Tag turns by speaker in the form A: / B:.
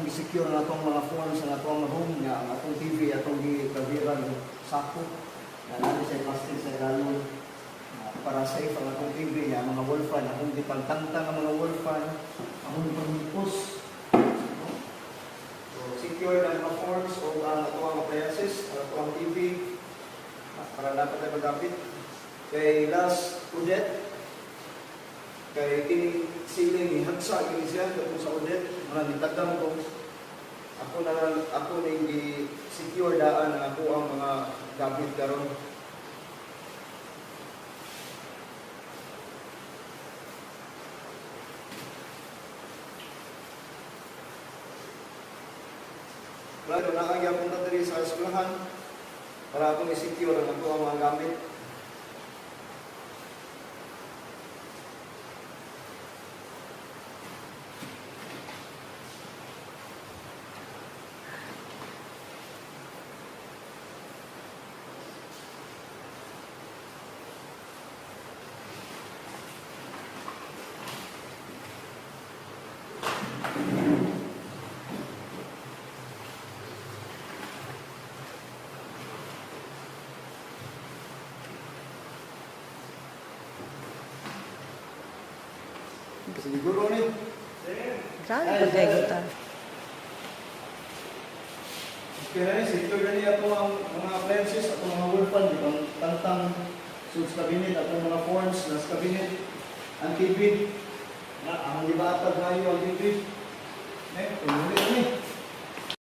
A: i-secure na itong mga phones na itong home niya, ang atong TV, atong gikabiran, sako, na natin sa plastic sa galon, para safe ang atong TV niya, mga wall fan, akong gipagtangtang ang mga wall fan, akong pangipos. So, secure na mga phones o ang atong appliances, ang atong TV, para dapat ay magapit. Kay last project, kay kini siling ihagsa kini siya kung sa audit mga nitagang ko ako na hindi secure daan ang ako ang mga gamit karon. Lalo na ang yapon na diri sa eskwelahan para ako i-secure ang ako ang mga gamit. Siguro ni.
B: Saan ko gagutan?
A: Kaya ni secure gani ako ang mga appliances at mga wall fan, di bang tantang suits cabinet at mga phones nas cabinet, ang TV. Na ang libatag na yung TV. Tumuli ni.